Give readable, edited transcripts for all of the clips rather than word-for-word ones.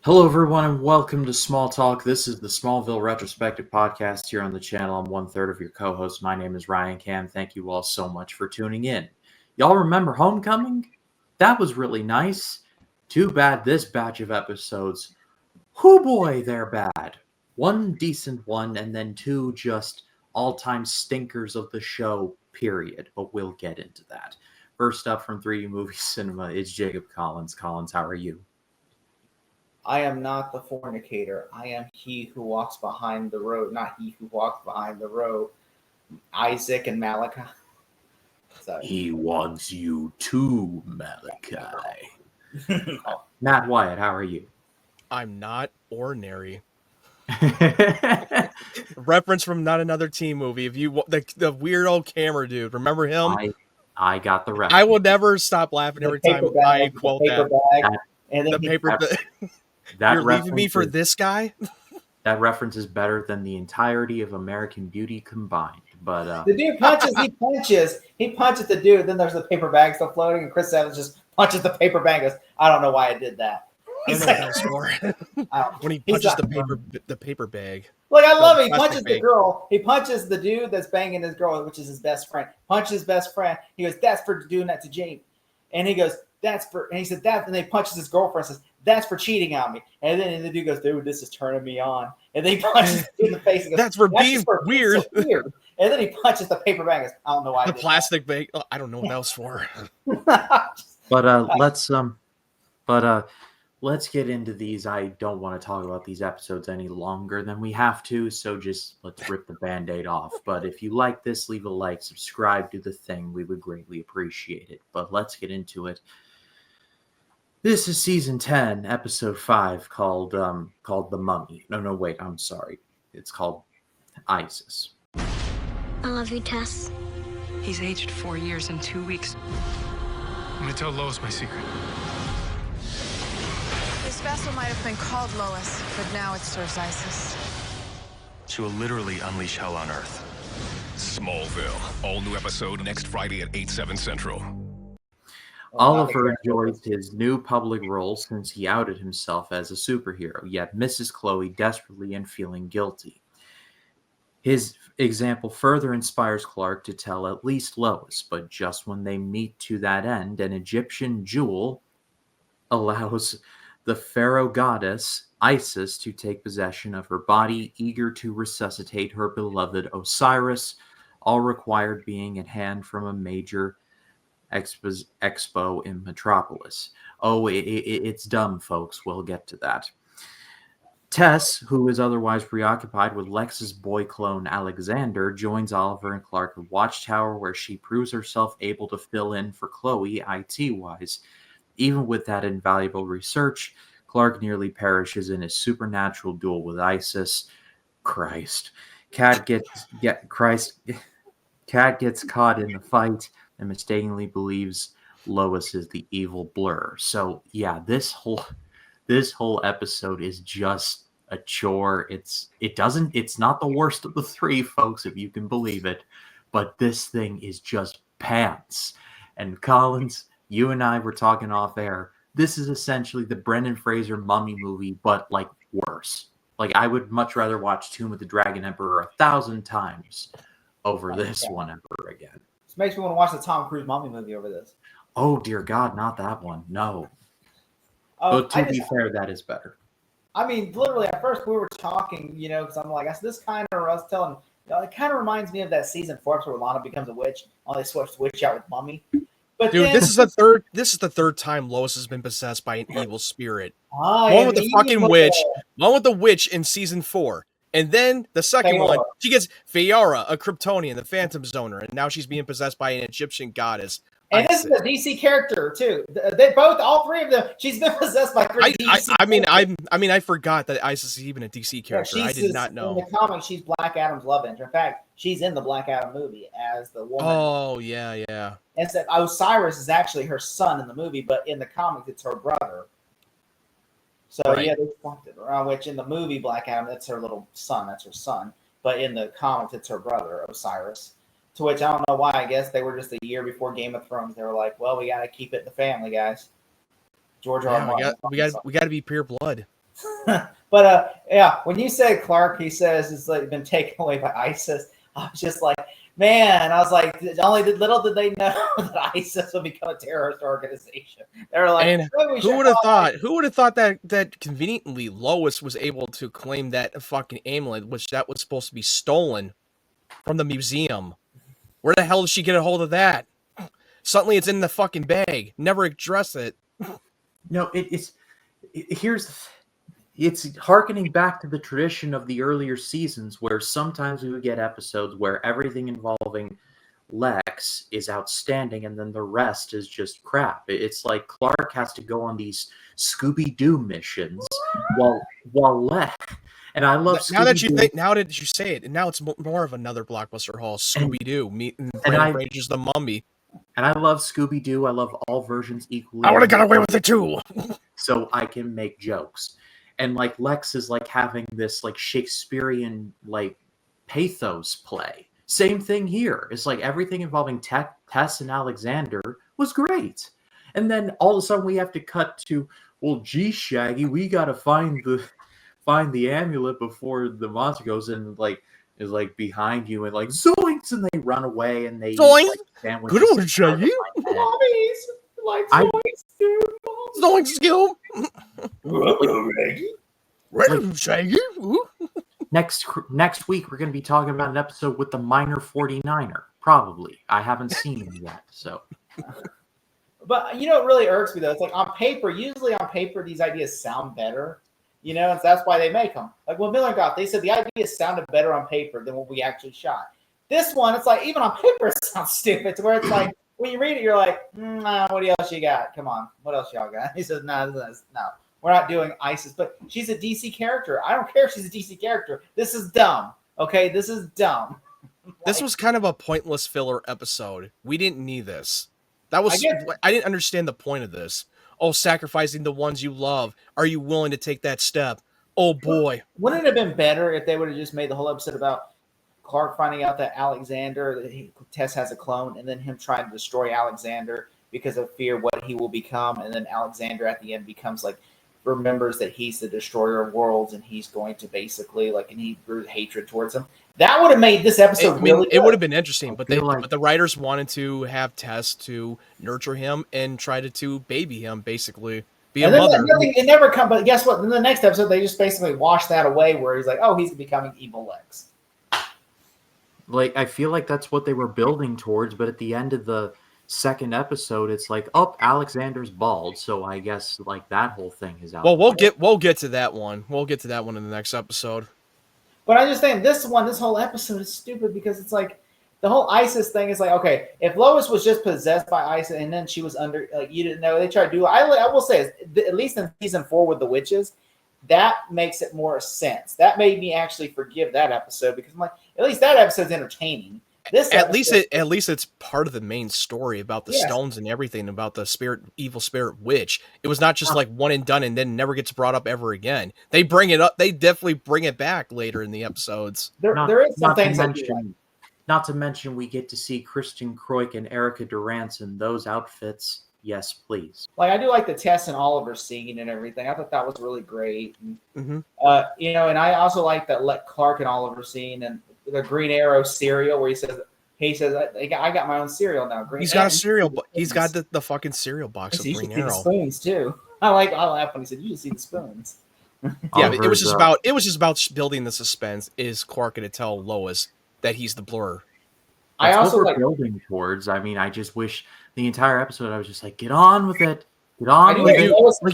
Hello, everyone, and welcome to Smalltalk. This is the Smallville retrospective podcast here on the channel. I'm one-third of your co-host. My name is Ryan Cam. Thank you all so much for tuning in. Y'all remember Homecoming? That was really nice. Too bad this batch of episodes, whoo boy, they're bad. One decent one, and then two just all-time stinkers of the show, period. But we'll get into that. First up from 3D Movie Cinema is Jacob Collins. Collins, how are you? I am not the fornicator. I am he who walks behind the road, not he who walks behind the road. Isaac and Malachi. Sorry. He wants you too, Malachi. Matt Wyatt, how are you? I'm not ordinary. Reference from Not Another Teen movie. If you the weird old camera dude, remember him? I got the reference. I will never stop laughing every time I quote that. And the paper. That You're leaving me for this guy? That reference is better than the entirety of American Beauty combined. But the dude punches, he punches the dude. Then there's the paper bag still floating, and Chris Evans just punches the paper bag. And goes, I don't know why I did that. He's like, when he punches the paper bag. Look, I love it. He punches the girl. He punches the dude that's banging his girl, which is his best friend. Punches his best friend. He goes, "That's for doing that to Jane," and he goes, "That's for." And he said that, and then he punches his girlfriend. And says, "That's for cheating on me." And then the dude goes, "Dude, this is turning me on." And then he punches him in the face. And goes, "That's for being weird." So weird. And then he punches the paper bag. And goes, I don't know why. The plastic bag. Oh, I don't know what that was for. Let's get into these. I don't want to talk about these episodes any longer than we have to, so just let's rip the Band-Aid off. But if you like this, leave a like, subscribe, do the thing. We would greatly appreciate it. But let's get into it. This is season 10, episode 5, called The Mummy. No, wait, I'm sorry. It's called Isis. I love you, Tess. He's aged 4 years in 2 weeks. I'm gonna tell Lois my secret. This vessel might have been called Lois, but now it serves Isis. She will literally unleash hell on Earth. Smallville. All new episode next Friday at 8/7 Central. Oliver enjoys his new public role since he outed himself as a superhero, yet misses Chloe desperately and feeling guilty. His example further inspires Clark to tell at least Lois, but just when they meet to that end, an Egyptian jewel allows the pharaoh goddess Isis to take possession of her body, eager to resuscitate her beloved Osiris, all required being at hand from a major expo in Metropolis. Oh, it's dumb, folks. We'll get to that. Tess, who is otherwise preoccupied with Lex's boy clone Alexander, joins Oliver and Clark at Watchtower, where she proves herself able to fill in for Chloe IT-wise. Even with that invaluable research, Clark nearly perishes in his supernatural duel with Isis. Christ. Cat gets caught in the fight and mistakenly believes Lois is the evil Blur. So yeah, this whole episode is just a chore. It's not the worst of the three, folks, if you can believe it, but this thing is just pants. And Collins, you and I were talking off air. This is essentially the Brendan Fraser Mummy movie, but like worse. Like I would much rather watch Tomb of the Dragon Emperor 1,000 times over this one ever again. This makes me want to watch the Tom Cruise Mummy movie over this. Oh dear God, not that one. No. But to be fair, that is better. I mean, literally, at first we were talking, because I'm like, this kind of, I was telling, it kind of reminds me of that season 4 episode where Lana becomes a witch. Oh, they switched witch out with Mummy. But dude, then, this is the third time Lois has been possessed by an evil spirit. One with the fucking witch, one with the witch in season 4. And then the second one, she gets Feyara, a Kryptonian, the Phantom Zoner, and now she's being possessed by an Egyptian goddess. And this is a DC character too. They both, all three of them. She's been possessed by three DC. I forgot that Isis is even a DC character. I did not know. In the comics, she's Black Adam's love interest. In fact, she's in the Black Adam movie as the woman. Oh yeah. And so Osiris is actually her son in the movie, but in the comics, it's her brother. So yeah, they swapped it around. Which in the movie Black Adam, that's her little son. That's her son. But in the comics, it's her brother Osiris. To which I don't know why. I guess they were just a year before Game of Thrones. They were like, "Well, we got to keep it in the family, guys." George R. R. Martin. We got to be pure blood. But yeah, when you said Clark, he says it's like been taken away by ISIS. I was just like, man, I was like, little did they know that ISIS would become a terrorist organization. They were like, And who would have thought? Who would have thought that conveniently Lois was able to claim that fucking amulet, which that was supposed to be stolen from the museum? Where the hell did she get a hold of that? Suddenly, it's in the fucking bag. Never address it. No, it's harkening back to the tradition of the earlier seasons where sometimes we would get episodes where everything involving Lex is outstanding and then the rest is just crap. It's like Clark has to go on these Scooby-Doo missions while Lex, and I love now that Scooby-Doo. now that you say it, and now it's more of another blockbuster haul. Scooby-Doo meeting I- Rangers the Mummy. And I love Scooby-Doo. I love all versions equally. I would have got away with it too. So I can make jokes. And like Lex is like having this like Shakespearean like pathos play. Same thing here. It's like everything involving Tess and Alexander was great. And then all of a sudden we have to cut to, well, gee, Shaggy, we gotta find the amulet before the monster goes in is like behind you and like zoinks, and they run away and they Zoinks! eat, like, sandwiches. Good old Shaggy. Mommies, like zoinks, dude. Zoinks, Like, Shaggy. next week we're going to be talking about an episode with the minor 49er. Probably. I haven't seen him yet, so. But you know what really irks me though? It's like usually on paper, these ideas sound better. You know, and that's why they make them. Like when Miller got, they said the ideas sounded better on paper than what we actually shot. This one, it's like even on paper it sounds stupid. To where it's like when you read it, you're like, what else you got? Come on, what else y'all got? He says, no, we're not doing ISIS. But she's a DC character. I don't care if she's a DC character. This is dumb. Okay, this is dumb. This was kind of a pointless filler episode. We didn't need this. I didn't understand the point of this. Oh, sacrificing the ones you love. Are you willing to take that step? Oh boy. Wouldn't it have been better if they would have just made the whole episode about Clark finding out that Tess has a clone, and then him trying to destroy Alexander because of fear what he will become, and then Alexander at the end becomes like remembers that he's the destroyer of worlds and he's going to basically like, and he grew hatred towards him. That would have made this episode really good. It would have been interesting, but the writers wanted to have Tess to nurture him and try to baby him, basically be a mother. It never come. But guess what? In the next episode, they just basically wash that away, where he's like, "Oh, he's becoming evil Lex." Like I feel like that's what they were building towards, but at the end of the second episode, it's like, oh, Alexander's bald, so I guess like that whole thing is out. Well, we'll get to that one. We'll get to that one in the next episode. But I just think this whole episode is stupid because it's like the whole ISIS thing is like, okay, if Lois was just possessed by ISIS and then she was under, like, you didn't know, they tried to do it. I will say, at least in season 4 with the witches, that makes it more sense. That made me actually forgive that episode because I'm like, at least that episode's entertaining. At least it's part of the main story about the stones and everything, about the evil spirit witch. It was not just like one and done and then never gets brought up ever again. They bring it up. They definitely bring it back later in the episodes. There is some things not to mention we get to see Kristen Kroik and Erica Durance in those outfits. Yes, please. Like I do like the Tess and Oliver scene and everything. I thought that was really great. And, you know, and I also like that Clark and Oliver scene and the Green Arrow cereal where he says, I got my own cereal now. He's got a cereal, but he's got the fucking cereal box of Green Arrow. The spoons too. I laugh when he said, "You just see the spoons." Yeah, but it was just about building the suspense. Is Clark going to tell Lois that he's the Blur? That's I also what we're building towards. I mean, I just wish the entire episode I was just like, get on with it. Get on with it. Like,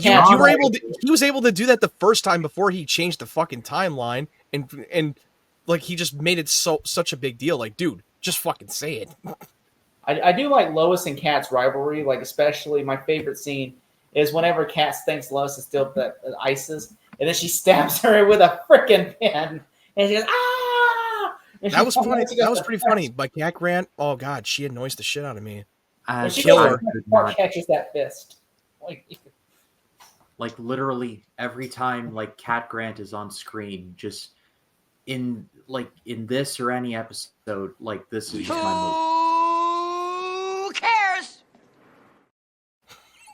he was able to do that the first time before he changed the fucking timeline and like he just made it such a big deal. Like, dude, just fucking say it. I do like Lois and Kat's rivalry. Like, especially my favorite scene is whenever Kat thinks Lois is still the ISIS, and then she stabs her with a freaking pen, and she goes, "Ah!" That was funny. That was pretty funny. But Kat Grant, oh god, she annoys the shit out of me. Killer catches that fist. Like literally every time like Kat Grant is on screen, just in this or any episode, like this is just my movie. Who cares?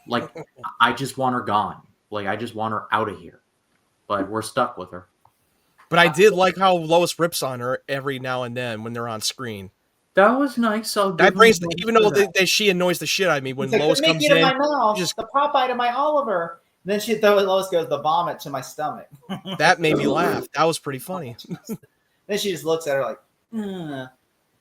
Like I just want her gone. Like I just want her out of here. but we're stuck with her. But I did like how Lois rips on her every now and then when they're on screen. That was nice. That brings, even though that she annoys the shit out of me when It's like, Lois the comes Mickey to in. my mouth, just- the Popeye to my Oliver. And then Lois goes, the vomit to my stomach. That made me laugh. That was pretty funny. Then she just looks at her like,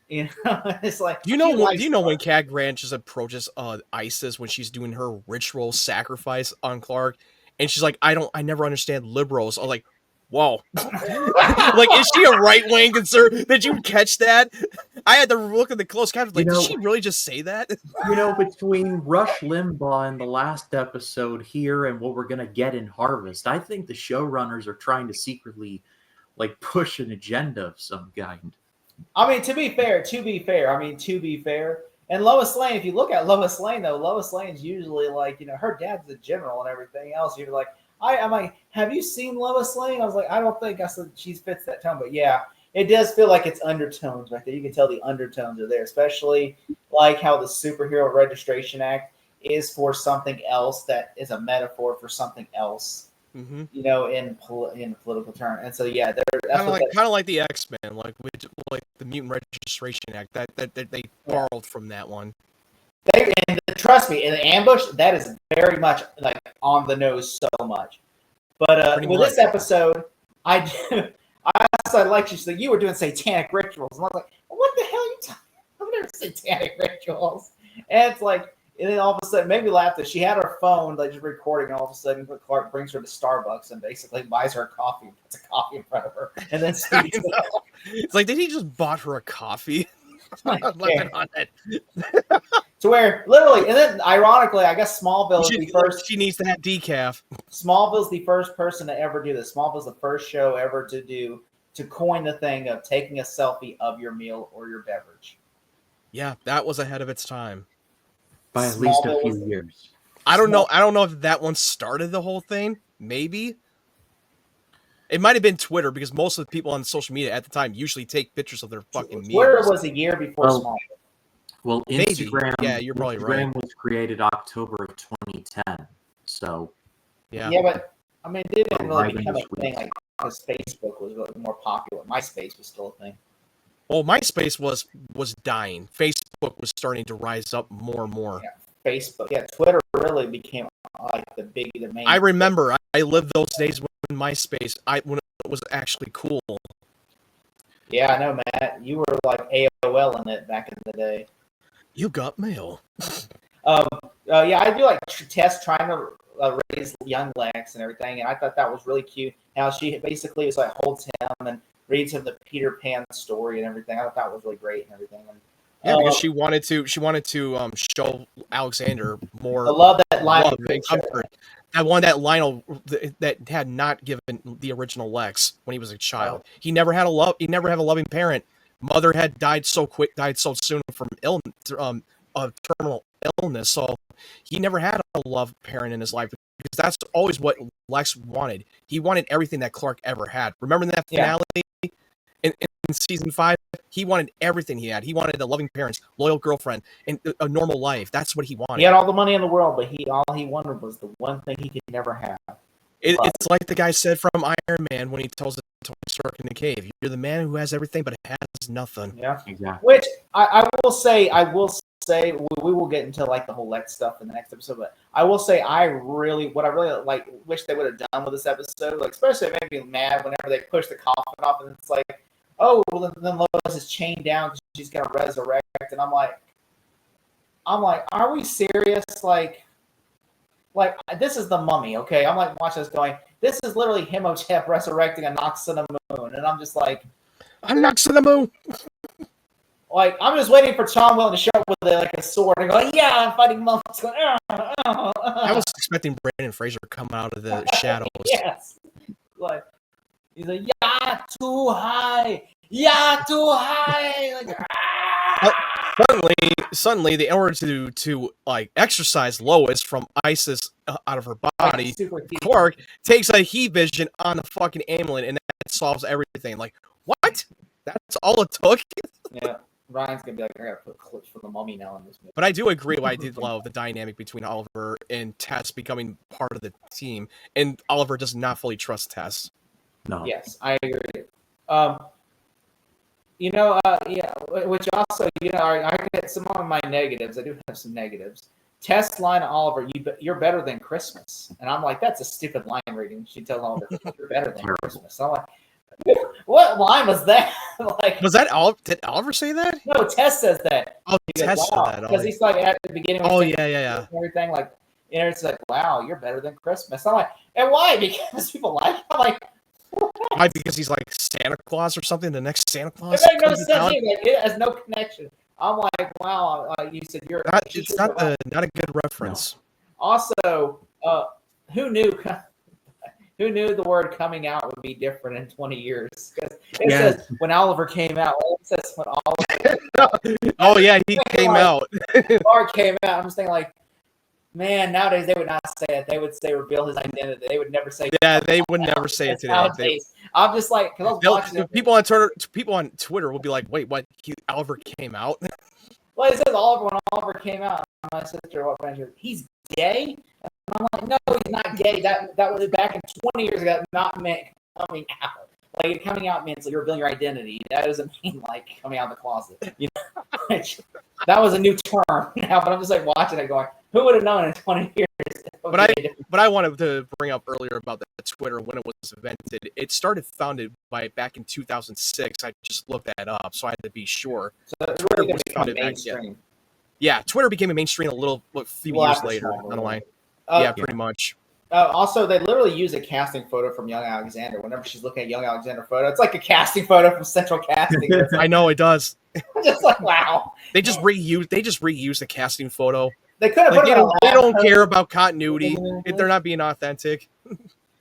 you know, it's like. Do you know when Cat Grant just approaches Isis when she's doing her ritual sacrifice on Clark, and she's like, I never understand liberals. I was like, whoa. Like, is she a right-wing conservative? Did you catch that? I had to look at the closed captions. Like, did she really just say that? You know, between Rush Limbaugh in the last episode here and what we're going to get in Harvest, I think the showrunners are trying to secretly, like, push an agenda of some kind. I mean, to be fair. And Lois Lane, if you look at Lois Lane, though, Lois Lane's usually like, you know, her dad's a general and everything else. You're like, I'm like, have you seen Lois Lane? I was like, I don't think. I said she fits that tone, but yeah, it does feel like it's undertones right there. You can tell the undertones are there, especially like how the Superhero Registration Act is for something else that is a metaphor for something else. Mm-hmm. You know, in political terms, and so yeah, kind of like the X-Men, like the Mutant Registration Act that they borrowed from that one. Trust me, in the Ambush, that is very much like on the nose so much. But with this episode, I like you said, you were doing satanic rituals, and I was like, what the hell are you talking about? I've never satanic rituals, and it's like. And then all of a sudden, made me laugh that she had her phone like just recording, and all of a sudden Clark brings her to Starbucks and basically buys her a coffee, puts a coffee in front of her, and then speaks. It's like, did he just bought her a coffee? To where literally, and then ironically, I guess Smallville is the first. She needs to have decaf. Smallville's the first person to ever do this. Smallville's the first show ever to coin the thing of taking a selfie of your meal or your beverage. Yeah, that was ahead of its time. By at least a few years. I don't know if that one started the whole thing. Maybe. It might have been Twitter, because most of the people on social media at the time usually take pictures of their fucking meals. Twitter was a year before Smallville. Well, Instagram, yeah, you're probably right. Instagram was created October of 2010. So, yeah, but I mean, it didn't really become a thing like because Facebook was really more popular. MySpace was still a thing. Well, MySpace was dying. Facebook was starting to rise up more and more. Yeah, Facebook. Yeah, Twitter really became like the main. I remember I lived those days when MySpace, when it was actually cool. Yeah, I know, Matt. You were like AOL in it back in the day. You got mail. Yeah, I do like tests trying to raise young Lex and everything, and I thought that was really cute. How she basically was like holds him and reads him the Peter Pan story and everything. I thought that was really great and everything. And, yeah, because she wanted to show Alexander more. I love that line and comfort. I wanted that Lionel that had not given the original Lex when he was a child. He never had a loving parent. Mother had died so soon from terminal illness. So he never had a love parent in his life, because that's always what Lex wanted. He wanted everything that Clark ever had. Remember that finale in season 5? He wanted everything he had. He wanted a loving parents, loyal girlfriend, and a normal life. That's what he wanted. He had all the money in the world, but all he wanted was the one thing he could never have. It's like the guy said from Iron Man when he tells Tony Stark in the cave, "You're the man who has everything but has nothing." Yeah, exactly. Which I will say, we will get into like the whole Lex stuff in the next episode, but I will say what I really like wish they would have done with this episode, like especially it made me mad whenever they push the coffin off and it's like, oh, well, then Lois is chained down because she's gonna resurrect, and I'm like, are we serious? Like this is the Mummy, okay? I'm like watching this going, this is literally Himhotep resurrecting a Nox on the moon, and I'm just like, a Nox on the moon. Like, I'm just waiting for Tom Welling to show up with a sword and go, yeah, I'm fighting monks. I was expecting Brandon Fraser to come out of the shadows. Yes. Like, he's like, yeah, too high. Yeah, too high. Like, suddenly, in order to like exorcise Lois from Isis out of her body, Clark takes a heat vision on the fucking amulet, and that solves everything. Like, what? That's all it took? Yeah. Ryan's gonna be like, I gotta put clips from the Mummy now in this movie. But I do agree. I did love the dynamic between Oliver and Tess becoming part of the team, and Oliver does not fully trust Tess. No. Yes, I agree. Yeah, which also, I get some of my negatives. I do have some negatives. Tess line to Oliver, you're better than Christmas. And I'm like, that's a stupid line reading. She tells Oliver, you're better than Christmas. I'm like, what line was that? Like, Was that Oliver? Did Oliver say that? no, Tess says that. Oh, He Tess goes, said wow. that. Because he's like at the beginning. Oh, yeah. Everything like, it's like, wow, you're better than Christmas. I'm like, and why? Because people like him. I'm like, why? Because he's like Santa Claus or something. The next Santa Claus. It makes no sense. Like, it has no connection. I'm like, wow. You said you're. It's not a good reference. No. Also, who knew? Who knew the word "coming out" would be different in 20 years? Because it says when Oliver came out. It says when Oliver. Oh yeah, he came out. Clark came out. I'm just thinking like, man, nowadays they would not say it. They would say reveal his identity. They would never say. Yeah, they would never say it today. I'm just like, because I was watching people on Twitter will be like, wait, what? Oliver came out? Well, it says Oliver when Oliver came out. My sister, what friend, he's gay. And I'm like, no, he's not gay. That was back in 20 years ago. Not meant coming out. Like coming out means like, you're revealing your identity. That doesn't mean like coming out of the closet. You know, that was a new term now. But I'm just like watching it, going, who would have known in 20 years? But I wanted to bring up earlier about the Twitter when it was invented. It started founded back in 2006. I just looked that up, so I had to be sure. So Twitter was founded mainstream. Yeah, Twitter became a mainstream a few years later on the line. Yeah, pretty much. Also, they literally use a casting photo from Young Alexander. Whenever she's looking at Young Alexander photo, it's like a casting photo from Central Casting. I know it does. Just like wow. They just reuse the casting photo. They could have they don't care about continuity if they're not being authentic.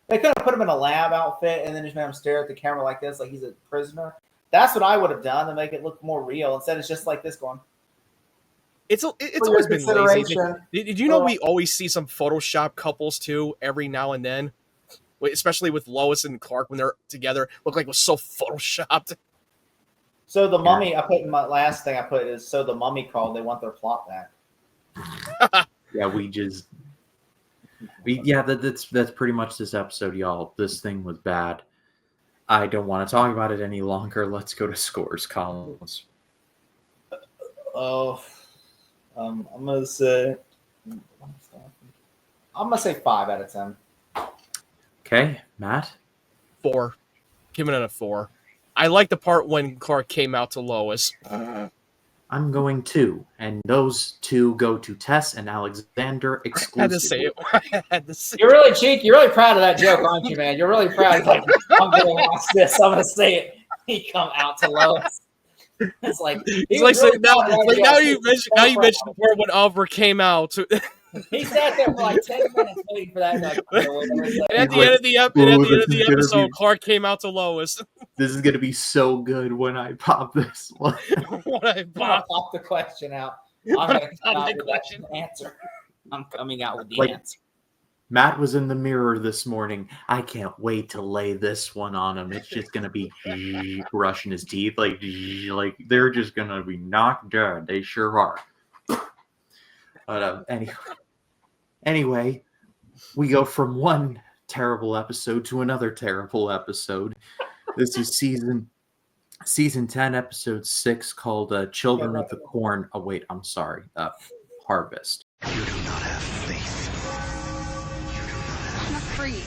They could have put him in a lab outfit and then just made him stare at the camera like this, like he's a prisoner. That's what I would have done to make it look more real. Instead, it's just like this going. It's always been lazy. Did you know we always see some Photoshop couples too every now and then, especially with Lois and Clark when they're together? Look like it was so photoshopped. So the Mummy, I put in my last thing. I put is so the Mummy called. They want their plot back. Yeah, that's pretty much this episode, y'all. This thing was bad. I don't want to talk about it any longer. Let's go to scores, Collins. I'm gonna say 5 out of 10. Okay, Matt. 4. Giving it a 4. I like the part when Clark came out to Lois. I'm going 2, and those 2 go to Tess and Alexander exclusively. I had to say it. You're really cheeky. You're really proud of that joke, aren't you, man? You're really proud. Like, I'm gonna watch this. I'm gonna say it. He come out to Lois. It's like now you mentioned the part when Oliver came out. He sat there for like 10 minutes waiting for that. Like, and at the end of the episode, Clark came out to Lois. This is gonna be so good when I pop this one. When I pop the question out, I'm gonna come out with that answer. I'm coming out with the answer. Matt was in the mirror this morning. I can't wait to lay this one on him. It's just gonna be brushing his teeth, like they're just gonna be knocked dead. They sure are. But anyway, we go from one terrible episode to another terrible episode. This is season 10, episode 6, called "Children of the Corn." Oh wait, I'm sorry. Harvest. You do not have faith. I'm a freak.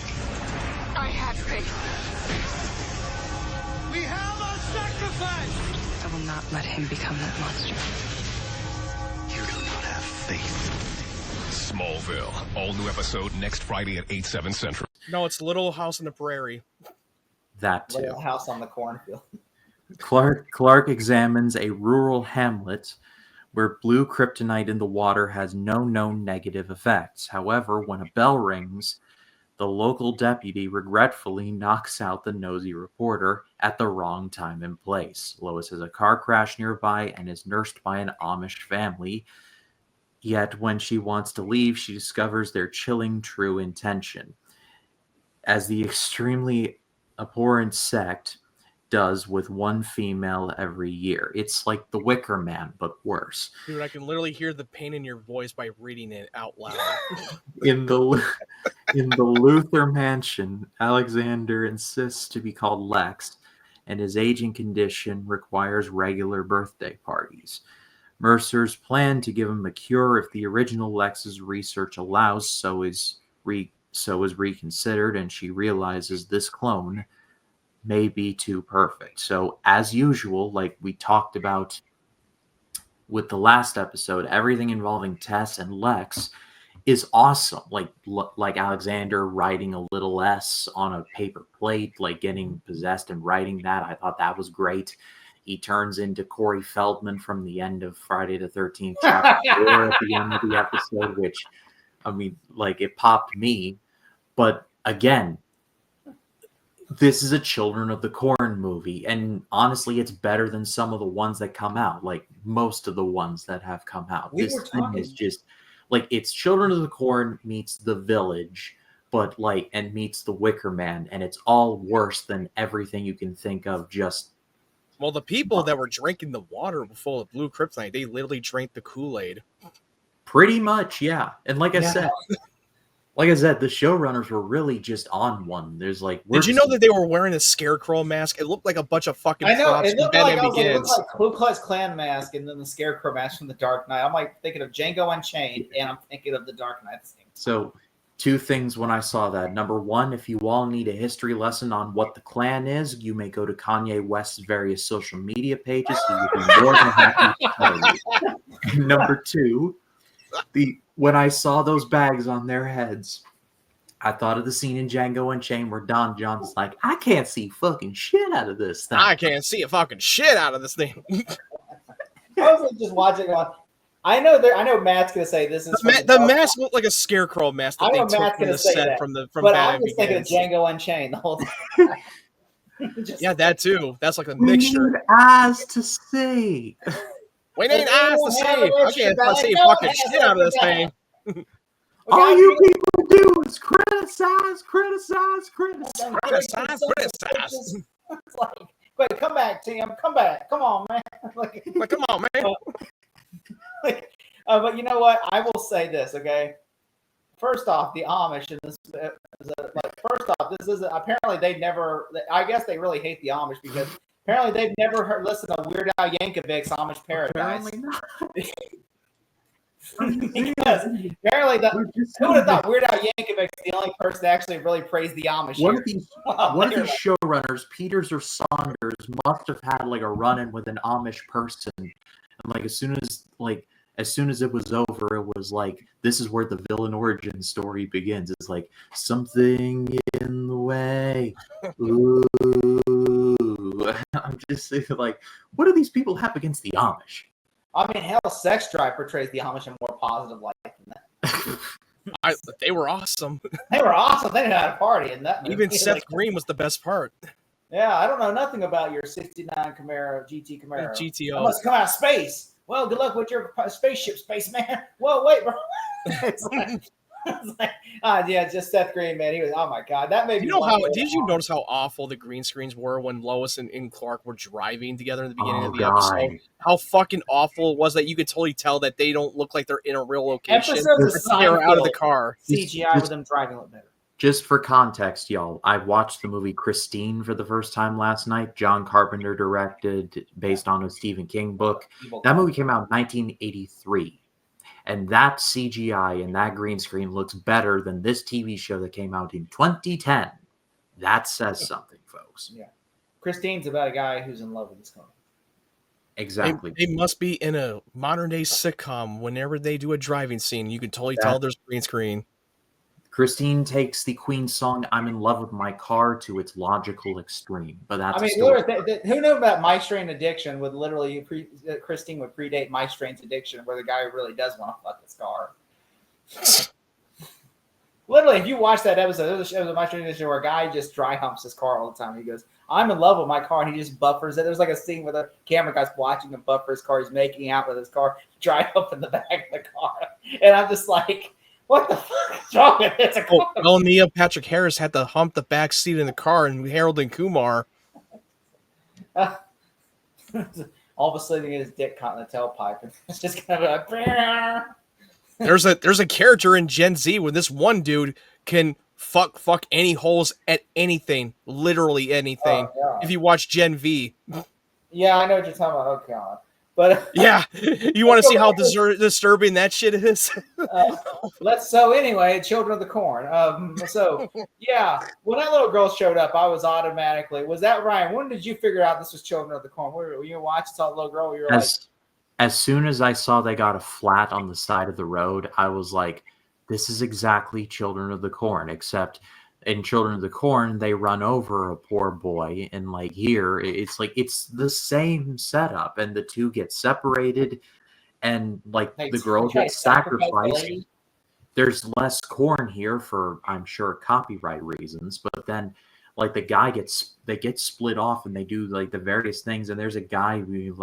I have faith. We have a sacrifice! I will not let him become that monster. You do not have faith. Smallville. All new episode next Friday at 8/7 Central. No, it's Little House on the Prairie. That too. Little House on the Cornfield. Clark examines a rural hamlet where blue kryptonite in the water has no known negative effects. However, when a bell rings, the local deputy regretfully knocks out the nosy reporter at the wrong time and place. Lois has a car crash nearby and is nursed by an Amish family. Yet when she wants to leave, she discovers their chilling true intention. As the extremely abhorrent sect does with one female every year. It's like The Wicker Man, but worse. Dude, I can literally hear the pain in your voice by reading it out loud. In the Luther mansion, Alexander insists to be called Lex, and his aging condition requires regular birthday parties. Mercer's plan to give him a cure if the original Lex's research allows so is reconsidered, and she realizes this clone may be too perfect. So, as usual, like we talked about with the last episode, everything involving Tess and Lex is awesome. Like Alexander writing a little S on a paper plate, like getting possessed and writing that. I thought that was great. He turns into Corey Feldman from the end of Friday the 13th chapter 4 at the end of the episode, which, I mean, like, it popped me. But again, this is a Children of the Corn movie, and honestly, it's better than some of the ones that come out, like most of the ones that have come out. This thing is just, like, it's Children of the Corn meets The Village, but, like, and meets The Wicker Man, and it's all worse than everything you can think of. Just, well, the people that were drinking the water before the blue kryptonite, they literally drank the Kool-Aid. pretty much, yeah. And like I said, the showrunners were really just on one. There's like, did you know that they were wearing a scarecrow mask? It looked like a bunch of fucking props from Batman Begins. It looked like Ku Klux Klan mask and then the scarecrow mask from The Dark Knight. I'm like thinking of Django Unchained, and I'm thinking of The Dark Knight. So, two things when I saw that. Number one, if you all need a history lesson on what the Klan is, you may go to Kanye West's various social media pages. He would be more than happy to tell you. And number two, when I saw those bags on their heads, I thought of the scene in Django Unchained where Don Johnson's like, I can't see fucking shit out of this thing. I can't see a fucking shit out of this thing. I was like, just watching on. I know Matt's gonna say this is the mask looked like a scarecrow mask that they took from the set from but Batman I'm just thinking of Django Unchained the whole time. Yeah, that too. That's like a mixture. We need eyes to see. We need eyes to see. I can't see fucking shit out of this thing. All you people do is criticize. It's like, wait, come back, Tim. Come back. Come on, man. Come on, man. But you know what? I will say this, okay? First off, the Amish in this, first off, this is apparently they never. I guess they really hate the Amish because apparently they've never listened to Weird Al Yankovic's Amish Paradise. Apparently not. Because apparently, who would have thought Weird Al Yankovic's the only person that actually really praised the Amish? One of these showrunners, Peters or Saunders, must have had like a run-in with an Amish person, and like as soon as it was over, it was like, this is where the villain origin story begins. It's like, something in the way. Ooh. I'm just thinking, like, what do these people have against the Amish? I mean, hell, Sex Drive portrays the Amish in a more positive light than that. They were awesome. They were awesome. They had a party in that movie. Even Seth Green was the best part. Yeah, I don't know nothing about your 69 Camaro, GT Camaro. GTO. I must come out of space. Well, good luck with your spaceship, spaceman. Whoa, wait, bro. Yeah, just Seth Green, man. He was, oh my God. That made me. Did you notice how awful the green screens were when Lois and Clark were driving together in the beginning of the episode? How fucking awful it was that you could totally tell that they don't look like they're in a real location. They're out of the car. CGI with them driving a little better. Just for context, y'all, I watched the movie Christine for the first time last night. John Carpenter directed, based on a Stephen King book. That movie came out in 1983. And that CGI and that green screen looks better than this TV show that came out in 2010. That says something, folks. Yeah. Christine's about a guy who's in love with his car. Exactly. They must be in a modern-day sitcom. Whenever they do a driving scene, you can totally tell there's green screen. Christine takes the Queen song "I'm in Love with My Car" to its logical extreme, but that's. I mean, who knew about My Strange Addiction? Would literally Christine would predate My Strange Addiction, where the guy really does want to fuck his car. Literally, if you watch that episode, there was a My Strange Addiction where a guy just dry humps his car all the time. He goes, "I'm in love with my car," and he just buffers it. There's like a scene where the camera guy's watching him buffer his car. He's making out with his car, dry hump in the back of the car, and I'm just like. What the fuck is wrong with this? Neil Patrick Harris had to hump the back seat in the car, and Harold and Kumar. All of a sudden, you get his dick caught in the tailpipe, and it's just kind of like. There's a character in Gen Z where this one dude can fuck any holes at anything, literally anything. Oh, If you watch Gen V, yeah, I know what you're talking about. Oh god, but yeah, you want to see how disturbing that shit is? So anyway, Children of the Corn. So yeah, when that little girl showed up, I was automatically. Was that Ryan? When did you figure out this was Children of the Corn? Were you watching, saw the little girl? You were like, as soon as I saw they got a flat on the side of the road, I was like, this is exactly Children of the Corn, except in Children of the Corn, they run over a poor boy. And like here, it's like, it's the same setup, and the two get separated, and like the girl gets sacrificed. There's less corn here for, I'm sure, copyright reasons, but then like they get split off and they do like the various things. And there's a guy who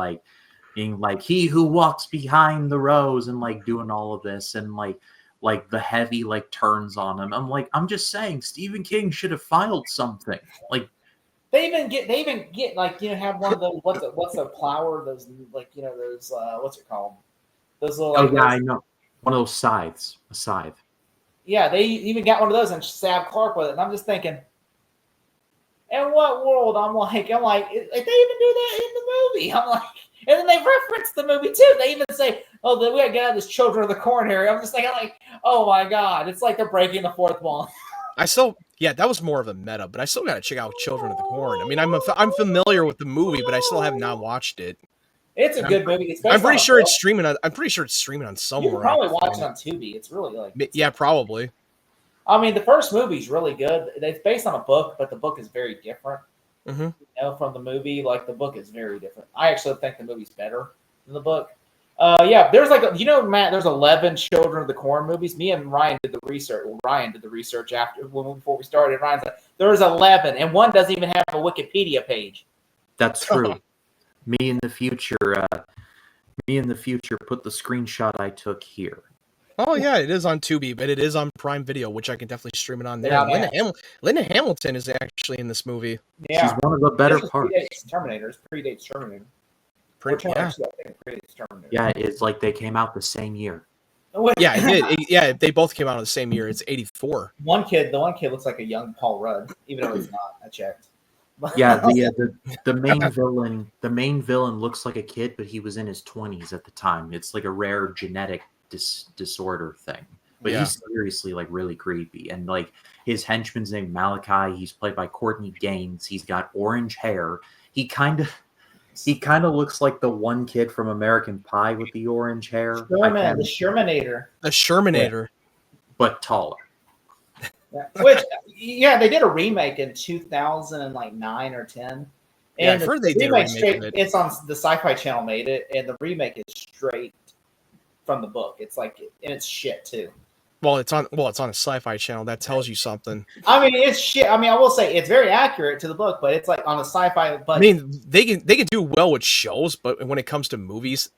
being like, he who walks behind the rows, and like doing all of this, and like the heavy like turns on him. I'm like, I'm just saying Stephen King should have filed something. Like they even get like, have one of those, what's a plower, those like, those what's it called, those little like, I know, one of those scythes, a scythe. Yeah, they even got one of those and stabbed Clark with it. And I'm just thinking, in what world? I'm like, they even do that in the movie. I'm like, and then they reference the movie too. They even say, "Oh, we got to get out of this Children of the Corn area." I'm just thinking, like, oh my god, it's like they're breaking the fourth wall. That was more of a meta, but I still got to check out Children of the Corn. I mean, I'm familiar with the movie, but I still have not watched it. It's a good movie. I'm pretty sure it's streaming on somewhere. You can probably watch it on Tubi. It's really like probably. I mean, the first movie's really good. It's based on a book, but the book is very different. Mm-hmm. From the movie, like the book is very different. I actually think the movie's better than the book. There's like Matt, there's 11 Children of the Corn movies. Me and Ryan did the research. Well, Ryan did the research before we started. Ryan's like, there's 11, and one doesn't even have a Wikipedia page. That's true. Me in the future, put the screenshot I took here. Oh yeah, it is on Tubi, but it is on Prime Video, which I can definitely stream it on there. Yeah, Linda Hamilton is actually in this movie. Yeah, she's one of the better parts. Predates Terminator. Yeah, it's like they came out the same year. Yeah, it did. They both came out in the same year. It's 84. The one kid looks like a young Paul Rudd, even though he's not. I checked. Yeah, the main villain looks like a kid, but he was in his 20s at the time. It's like a rare genetic disorder thing. But he's seriously like really creepy. And like his henchman's named Malachi. He's played by Courtney Gaines. He's got orange hair. He kind of looks like the one kid from American Pie with the orange hair. The Shermanator. The Shermanator. But taller. Yeah. Which, they did a remake in 2009 or 10. And I've heard they did a remake of it. It's on the Sci-Fi Channel made it, and the remake is straight from the book. It's like, and it's shit too. Well, it's on a Sci-Fi Channel. That tells you something. I mean, it's shit. I mean, I will say it's very accurate to the book, but it's like on a sci-fi. But I mean, they can do well with shows, but when it comes to movies,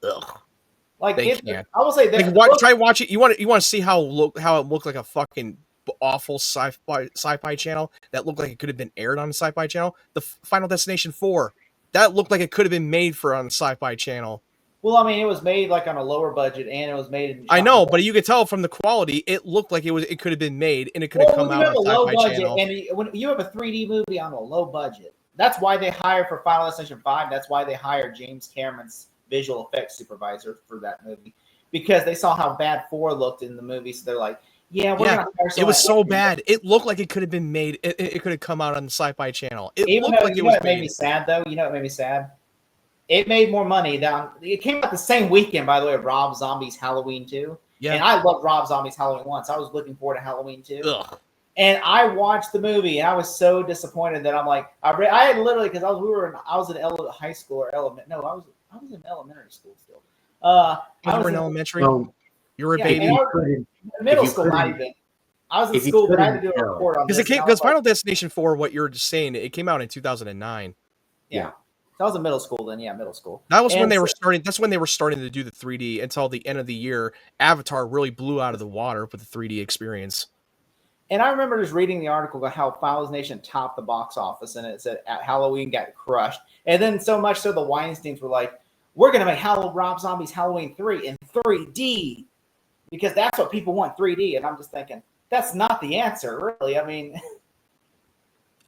like they can't. I will say try watch it. You want to see how it looked like a fucking awful sci-fi channel that looked like it could have been aired on a Sci-Fi Channel. The Final Destination 4 that looked like it could have been made for on a Sci-Fi Channel. Well, I mean, it was made like on a lower budget, and it was made in. I know, but you could tell from the quality, it looked like it could have been made, and it could have come out on Sci-Fi Channel. And when you have a 3D movie on a low budget, that's why they hired for Final Destination 5. That's why they hired James Cameron's visual effects supervisor for that movie, because they saw how bad 4 looked in the movie. So they're like, "Yeah, we're gonna hire." It was so bad. It looked like it could have been made. It could have come out on the Sci-Fi Channel. It made me sad though. You know, it made me sad. It made more money than it came out the same weekend, by the way, of Rob Zombie's Halloween 2. Yeah. And I loved Rob Zombie's Halloween 1, so I was looking forward to Halloween 2. Ugh. And I watched the movie, and I was so disappointed that I'm like, I had literally, because I was in high school or element. No, I was in elementary school still. You were in elementary. You were a baby. Middle school, not even. I was in school, but I had to do a report on this. Because Final Destination 4, what you're just saying, it came out in 2009. Yeah. I was in middle school then, middle school. That was when they were starting. That's when they were starting to do the 3D until the end of the year. Avatar really blew out of the water with the 3D experience. And I remember just reading the article about how Final Nation topped the box office, and it said Halloween got crushed. And then so much so the Weinsteins were like, we're going to make Rob Zombie's Halloween 3 in 3D because that's what people want, 3D. And I'm just thinking, that's not the answer, really. I mean,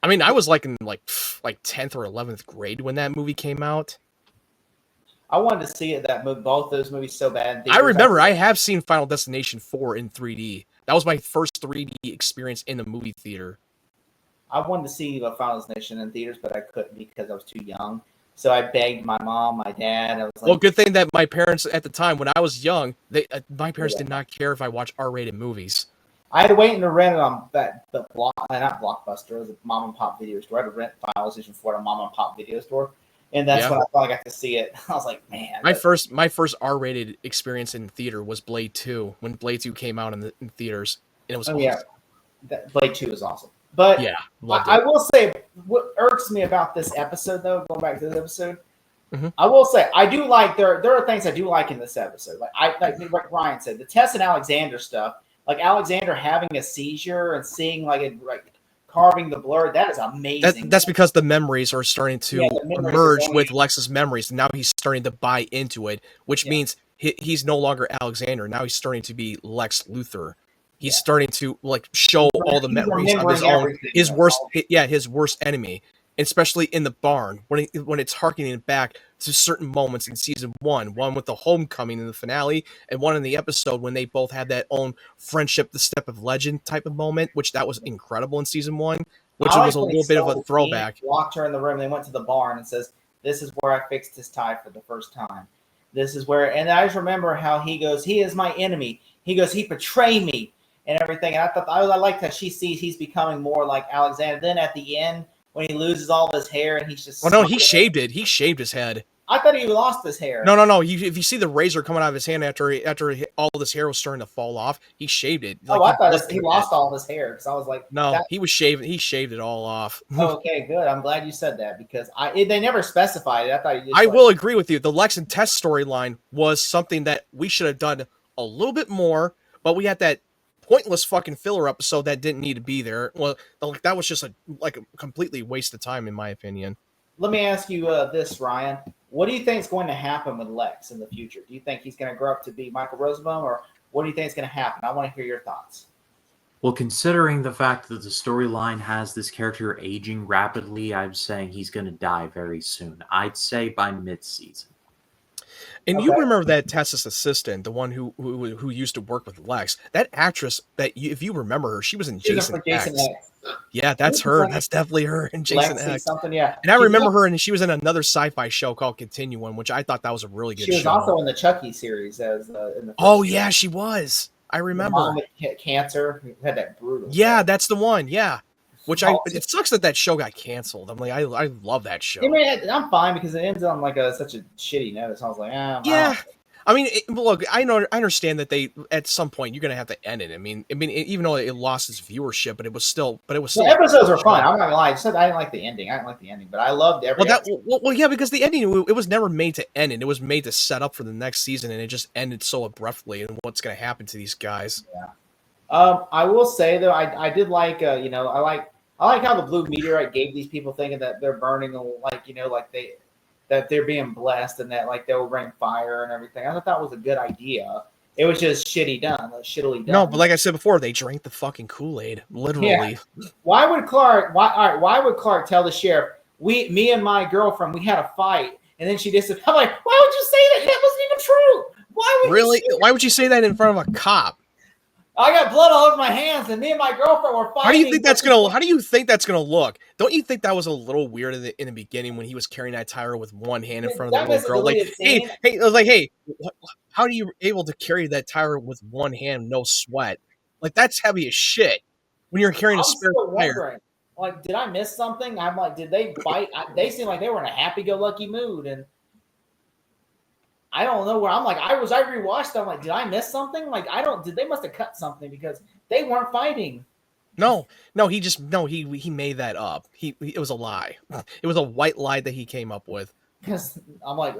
I was like in like 10th or 11th grade when that movie came out. I wanted to see it, both those movies so bad. I remember I have seen Final Destination 4 in 3D. That was my first 3D experience in the movie theater. I wanted to see Final Destination in theaters, but I couldn't because I was too young. So I begged my mom, my dad. I was like, well, good thing that my parents at the time, when I was young, my parents did not care if I watched R-rated movies. I had to wait to rent it on not Blockbuster. It was a mom and pop video store. I had to rent Final Destination 4 at a mom and pop video store. And that's when I finally got to see it. I was like, man. My first R-rated experience in theater was Blade 2, when Blade 2 came out in theaters. And it was awesome. Yeah. Blade 2 is awesome. But yeah, I will say, what irks me about this episode, though, going back to this episode, I will say, I do like, there are things I do like in this episode. Like Ryan said, the Tess and Alexander stuff, like Alexander having a seizure and seeing like carving the blur, that is amazing. That's because the memories are starting to merge with Lex's memories. And now he's starting to buy into it, which means he's no longer Alexander. Now he's starting to be Lex Luthor. He's starting to like show all the memories of his own, his worst enemy, especially in the barn when it's harkening back to certain moments in season one with the homecoming in the finale, and one in the episode when they both had that own friendship, the step of legend type of moment, which that was incredible in season one, which was a little bit of a throwback. Locked her in the room. They went to the barn and says, "This is where I fixed his tie for the first time. This is where," and I just remember how he goes, "He is my enemy." He goes, "He betrayed me." And everything. And I liked how she sees he's becoming more like Alexander. Then at the end, when he loses all of his hair and he's just... Oh, no, he shaved it. He shaved his head. I thought he lost his hair. No. If you see the razor coming out of his hand after all of his hair was starting to fall off, he shaved it. Like, I thought he lost all of his hair. Because I was like... No, he was shaving. He shaved it all off. Okay, good. I'm glad you said that. Because they never specified it. I thought you just... I will agree with you. The Lex and Tess storyline was something that we should have done a little bit more. But we had that pointless fucking filler episode that didn't need to be there. Well, that was just a completely waste of time, in my opinion. Let me ask you this, Ryan. What do you think is going to happen with Lex in the future? Do you think he's going to grow up to be Michael Rosenbaum, or what do you think is going to happen? I want to hear your thoughts. Well, considering the fact that the storyline has this character aging rapidly, I'm saying he's going to die very soon. I'd say by mid-season. And you remember that Tessa's assistant, the one who used to work with Lex, that actress if you remember her, she was in Jason X. Yeah, that's her. That's definitely her in Jason X. Something, yeah. And I remember her, and she was in another sci-fi show called Continuum, which I thought that was a really good show. She was also in the Chucky series as in the yeah, she was. I remember. The mom with cancer, had that brutal. Yeah, that's the one. Yeah. Which it sucks that show got canceled. I'm like, I love that show. I mean, I'm fine because it ends on like such a shitty note. So I was like, yeah. I mean, look, I understand that they at some point you're gonna have to end it. I mean, even though it lost its viewership, but it was still. The episodes were fun. I'm not gonna lie. I said I didn't like the ending. But I loved every. Well, yeah, because the ending it was never made to end it. It was made to set up for the next season, and it just ended so abruptly. And what's gonna happen to these guys? Yeah. I will say though, I did like I like how the blue meteorite gave these people thinking that they're burning, that they're being blessed and that like they'll bring fire and everything. I thought that was a good idea. It was just shittily done. No, but like I said before, they drank the fucking Kool-Aid, literally. Yeah. Why would Clark tell the sheriff, me and my girlfriend, we had a fight, and then she disappeared? I'm like, why would you say that? That wasn't even true. Why would you say that in front of a cop? I got blood all over my hands, and me and my girlfriend were fighting. How do you think that's gonna look? Don't you think that was a little weird in the beginning when he was carrying that tire with one hand in front of the little girl? Like, hey, I was like, hey, how are you able to carry that tire with one hand, no sweat? Like, that's heavy as shit when you're carrying a spare tire. Like, did I miss something? I'm like, did they bite? They seem like they were in a happy-go-lucky mood, and I don't know where I'm like, I rewatched. I'm like, did I miss something? Like, they must have cut something because they weren't fighting. No, he made that up. It was a lie. It was a white lie that he came up with. Because I'm like,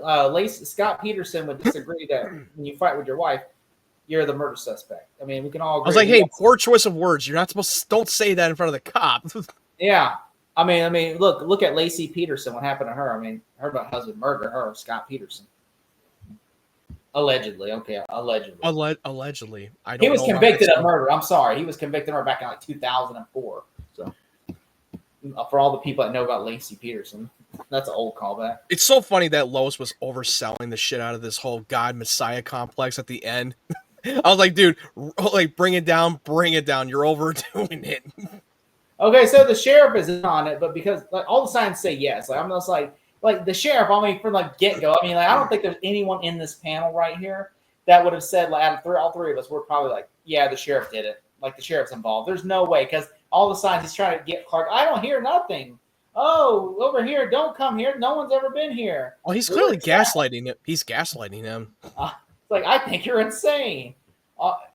Scott Peterson would disagree that when you fight with your wife, you're the murder suspect. I mean, we can all agree. I was like, hey, poor choice of words. You're not supposed to, don't say that in front of the cop. Yeah. I mean, look at Lacey Peterson. What happened to her? I mean, her husband murdered her, Scott Peterson. Allegedly. Okay, allegedly. Allegedly. I don't He was know convicted of murder. I'm sorry. He was convicted of murder back in like 2004. So, for all the people that know about Lacey Peterson, that's an old callback. It's so funny that Lois was overselling the shit out of this whole God Messiah complex at the end. I was like, dude, like, bring it down. You're overdoing it. Okay, so the sheriff is in on it, but because like all the signs say yes, like I'm just like the sheriff. I mean, from like get go. I mean, like I don't think there's anyone in this panel right here that would have said like out of all three of us, we're probably like, yeah, the sheriff did it. Like the sheriff's involved. There's no way because all the signs he's trying to get Clark. I don't hear nothing. Oh, over here, don't come here. No one's ever been here. Well, he's clearly gaslighting him. He's gaslighting him. It's like I think you're insane.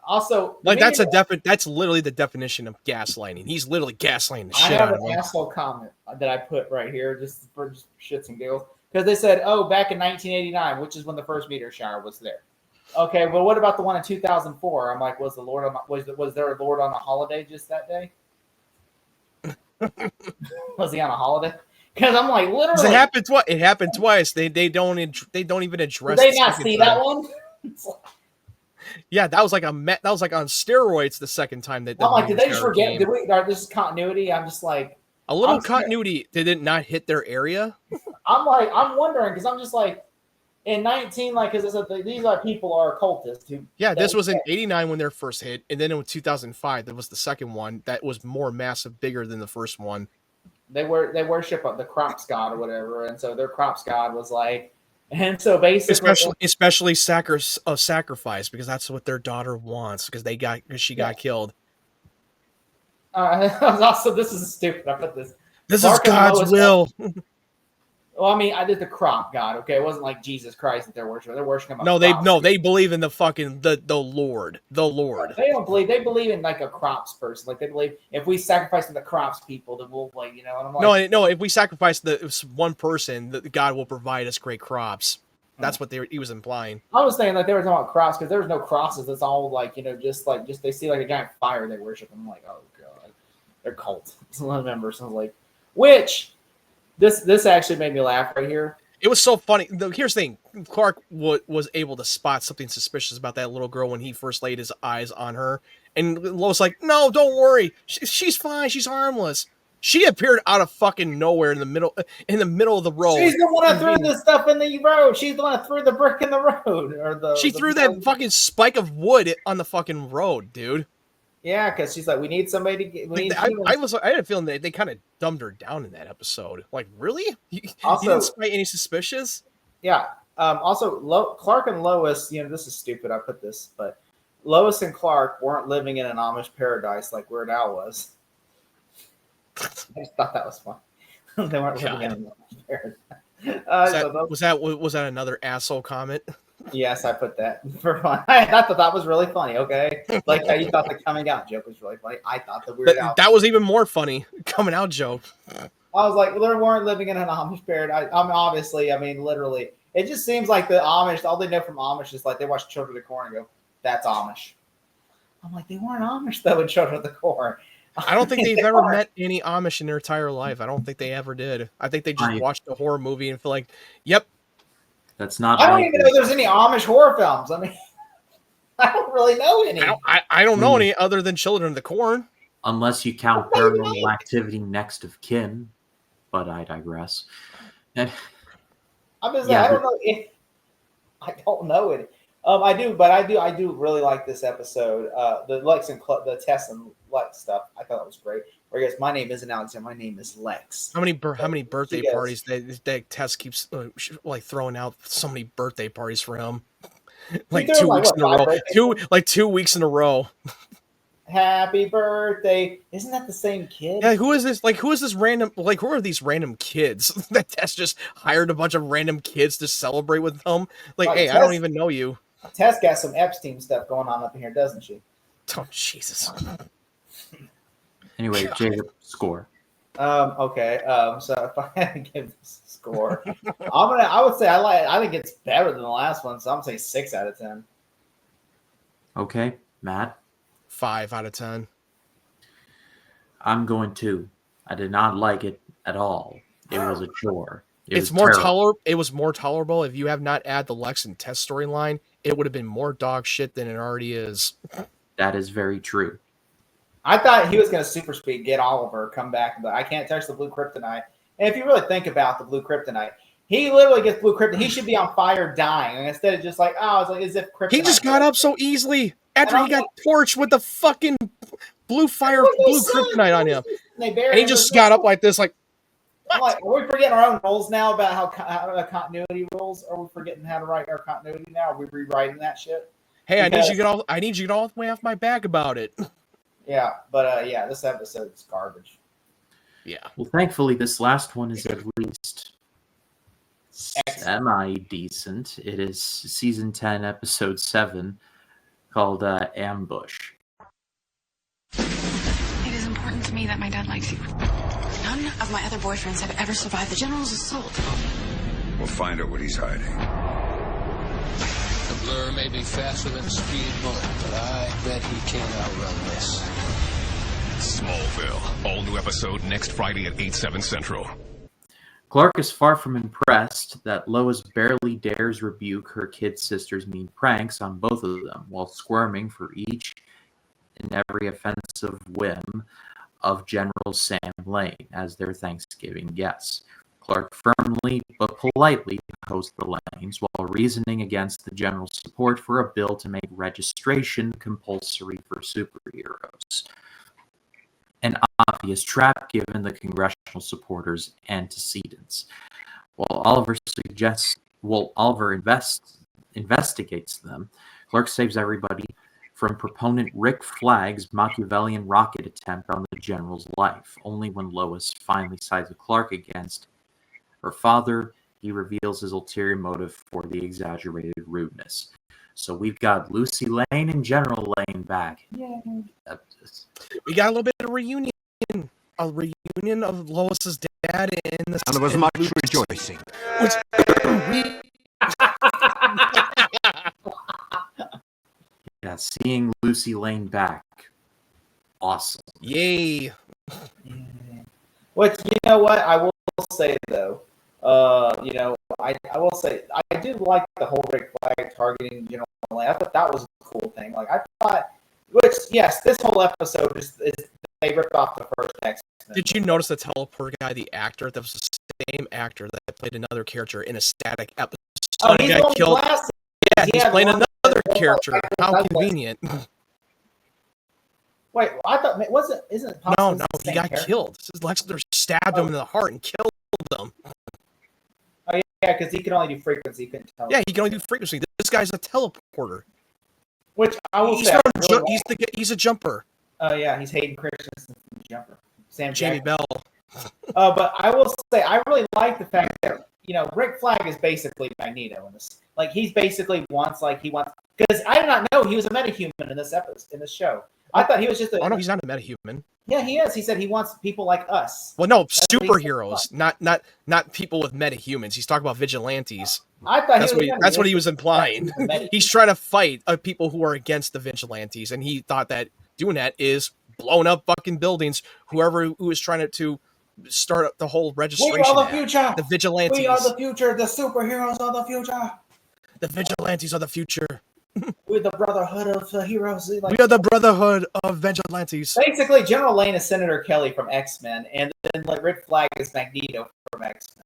Also, like that's literally the definition of gaslighting. He's literally gaslighting the shit out of him. I have an asshole comment that I put right here just for shits and giggles because they said, "Oh, back in 1989, which is when the first meteor shower was there." Okay, well, what about the one in 2004? I'm like, was there a Lord on a holiday just that day? Was he on a holiday? Because I'm like, literally, it happened twice. They don't even address. Did they not see that one? Yeah, that was like on steroids the second time that. I'm like, did they just forget? This is continuity. I'm just like a little continuity. Did it not hit their area? I'm wondering because I'm just like in 19, like because these people are occultists. This was in 89 when they're first hit, and then in 2005 there was the second one that was more massive, bigger than the first one. They worship the crops god or whatever, and so their crops god was like. And so basically, especially sacrifice because that's what their daughter wants because she got killed. Also, this is stupid. I put this. This is God's will. Well, I mean, I did the crop god. Okay, it wasn't like Jesus Christ that they're worshiping. They're worshiping. They believe in the fucking the Lord. The Lord. They don't believe. They believe in like a crops person. Like they believe if we sacrifice to the crops people, then we'll like And I'm like, no. If we sacrifice one person, God will provide us great crops. That's what he was implying. I was saying like they were talking about crops because there was no crosses. It's all like just they see like a giant fire they worship. I'm like, oh god, they're cult. Some members. So I was like, which. This actually made me laugh right here. It was so funny. Here's the thing. Clark was able to spot something suspicious about that little girl when he first laid his eyes on her. And Lois like, no, don't worry. She's fine. She's harmless. She appeared out of fucking nowhere in the middle of the road. She's the one that threw the stuff in the road. She's the one that threw the brick in the road. She threw that fucking spike of wood on the fucking road, dude. Yeah, because she's like, we need somebody to get. I had a feeling that they kind of dumbed her down in that episode. Like, really? You didn't spite any suspicious? Yeah. Also, Clark and Lois. This is stupid. I put this, but Lois and Clark weren't living in an Amish paradise like Weird Al was. I just thought that was fun. They weren't living in an Amish paradise. Was that another asshole comment? Yes, I put that for fun. I thought that was really funny. Okay, like how you thought the coming out joke was really funny. I thought the Weird Al. That was even more funny. Coming out joke. I was like, well, they weren't living in an Amish paradise. Obviously, literally, it just seems like the Amish. All they know from Amish is like they watch Children of the Corn and go, "That's Amish." I'm like, they weren't Amish though in Children of the Corn. I don't think they've ever met any Amish in their entire life. I don't think they ever did. I think they just watched a horror movie and feel like, yep. That's not. I don't even know there's any Amish horror films. I don't really know any. I don't know any other than Children of the Corn. Unless you count Paranormal Activity Next of Kin, but I digress. I don't know. I don't know it. I do really like this episode. The Lex and the Tess and Lex stuff. I thought that was great. Where he goes, my name isn't Alexander, my name is Lex. How many birthday parties that Tess keeps like throwing out? So many birthday parties for him. Like 2 weeks in a row. 2 weeks in a row. Happy birthday! Isn't that the same kid? Yeah. Who is this? Who is this random? Who are these random kids that Tess just hired a bunch of random kids to celebrate with them? Hey, Tess, I don't even know you. Tess got some Epstein stuff going on up in here, doesn't she? Oh Jesus. Anyway, Jacob, score. Okay. So if I had to give this a score, I would say I think it's better than the last one. So I'm gonna say 6 out of 10. Okay, Matt. 5 out of 10. I'm going to. I did not like it at all. It was a chore. It It's was more terrible. It was more tolerable if you have not added the Lex and Tess storyline. It would have been more dog shit than it already is. That is very true. I thought he was going to super speed, get Oliver, come back, but I can't touch the blue kryptonite. And if you really think about the blue kryptonite, he literally gets blue kryptonite. He should be on fire, dying, and instead of just like, oh, it's like as if kryptonite. He just got up so easily after he got torched with the fucking blue kryptonite on him, and he just got up like this, like. I'm like, are we forgetting our own rules now about how continuity rules? Are we forgetting how to write our continuity now? Are we rewriting that shit? Hey, I need you to get all the way off my back about it. Yeah, but yeah, this episode is garbage. Yeah. Well, thankfully, this last one is at least semi-decent. It is season 10, episode 7, called Ambush. It is important to me that my dad likes you. None of my other boyfriends have ever survived the General's assault. We'll find out what he's hiding. The blur may be faster than a speed bullet, but I bet he can't outrun this. Smallville. All new episode next Friday at 8/7 Central. Clark is far from impressed that Lois barely dares rebuke her kid sister's mean pranks on both of them, while squirming for each and every offensive whim of General Sam Lane as their Thanksgiving guests. Clark firmly but politely opposed the Lanes while reasoning against the General's support for a bill to make registration compulsory for superheroes. An obvious trap given the congressional supporters' antecedents. While Oliver investigates them, Clark saves everybody from proponent Rick Flag's Machiavellian rocket attempt on the General's life. Only when Lois finally sides with Clark against her father, he reveals his ulterior motive for the exaggerated rudeness. So we've got Lucy Lane and General Lane back. Yeah. We got a little bit of reunion of Lois's dad in the. And there was much rejoicing. Which Yeah, seeing Lucy Lane back. Awesome. Yay. Which, you know what, I will say though, I will say I do like the whole Rick Flag targeting General Lane. I thought that was a cool thing. Like I thought, which yes, this whole episode is they ripped off the first X-Men. Did you notice the teleport guy, the actor? That was the same actor that played another character in a Static episode. Oh, he's got killed. Glasses. Yeah, he's playing another character. How Like, convenient. wait, I thought isn't it No, the he same got character? killed. Lex Luthor stabbed him in the heart and killed him. Oh yeah, because he could only do frequency, he couldn't tell. Yeah, he can only do frequency. This guy's a teleporter. Which I will He's, say, he's a jumper. Oh yeah, he's Hayden Christensen from the Jumper. Sam Jamie Jackson. Bell. But I will say I really like the fact that Rick Flag is basically Magneto in this. Like he wants because I did not know he was a metahuman in this episode in this show. I thought he was just Oh no, he's not a metahuman. Yeah, he is. He said he wants people like us. Well, no, That's what he superheroes, not people with metahumans. He's talking about vigilantes. I thought That's what he was implying. Metahuman. He's trying to fight people who are against the vigilantes, and he thought that doing that is blowing up fucking buildings. Whoever who is trying to start up the whole registration. We are the future. The vigilantes. We are the future. The superheroes are the future. The vigilantes are the future. We're the brotherhood of heroes. We are the brotherhood of vigilantes. Basically, General Lane is Senator Kelly from X-Men, and then Rick Flag is Magneto from X-Men.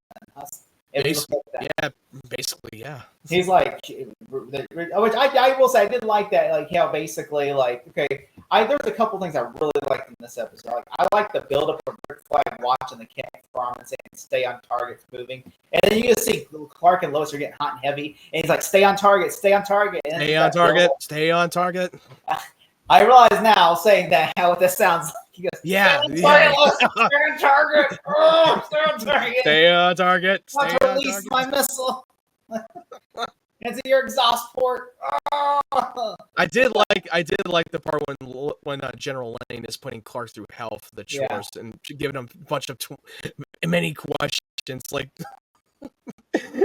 Yeah, basically, yeah. He's like, which I will say, I did like that, like how basically, like, okay, there's a couple things I really liked in this episode. Like, I like the buildup of Rick Flag watching the camp farm and saying, "Stay on target, it's moving," and then you just see Clark and Lois are getting hot and heavy, and he's like, "Stay on target, stay on target, and stay on target, stay on target." I realize now, saying that, how this sounds like. He goes, yeah. Stay on target. Oh, stay on target. Stay on target. Not to release my missile. Into your exhaust port. Oh. I did like the part when General Lane is putting Clark through hell for the chores and giving him a bunch of many questions. Like,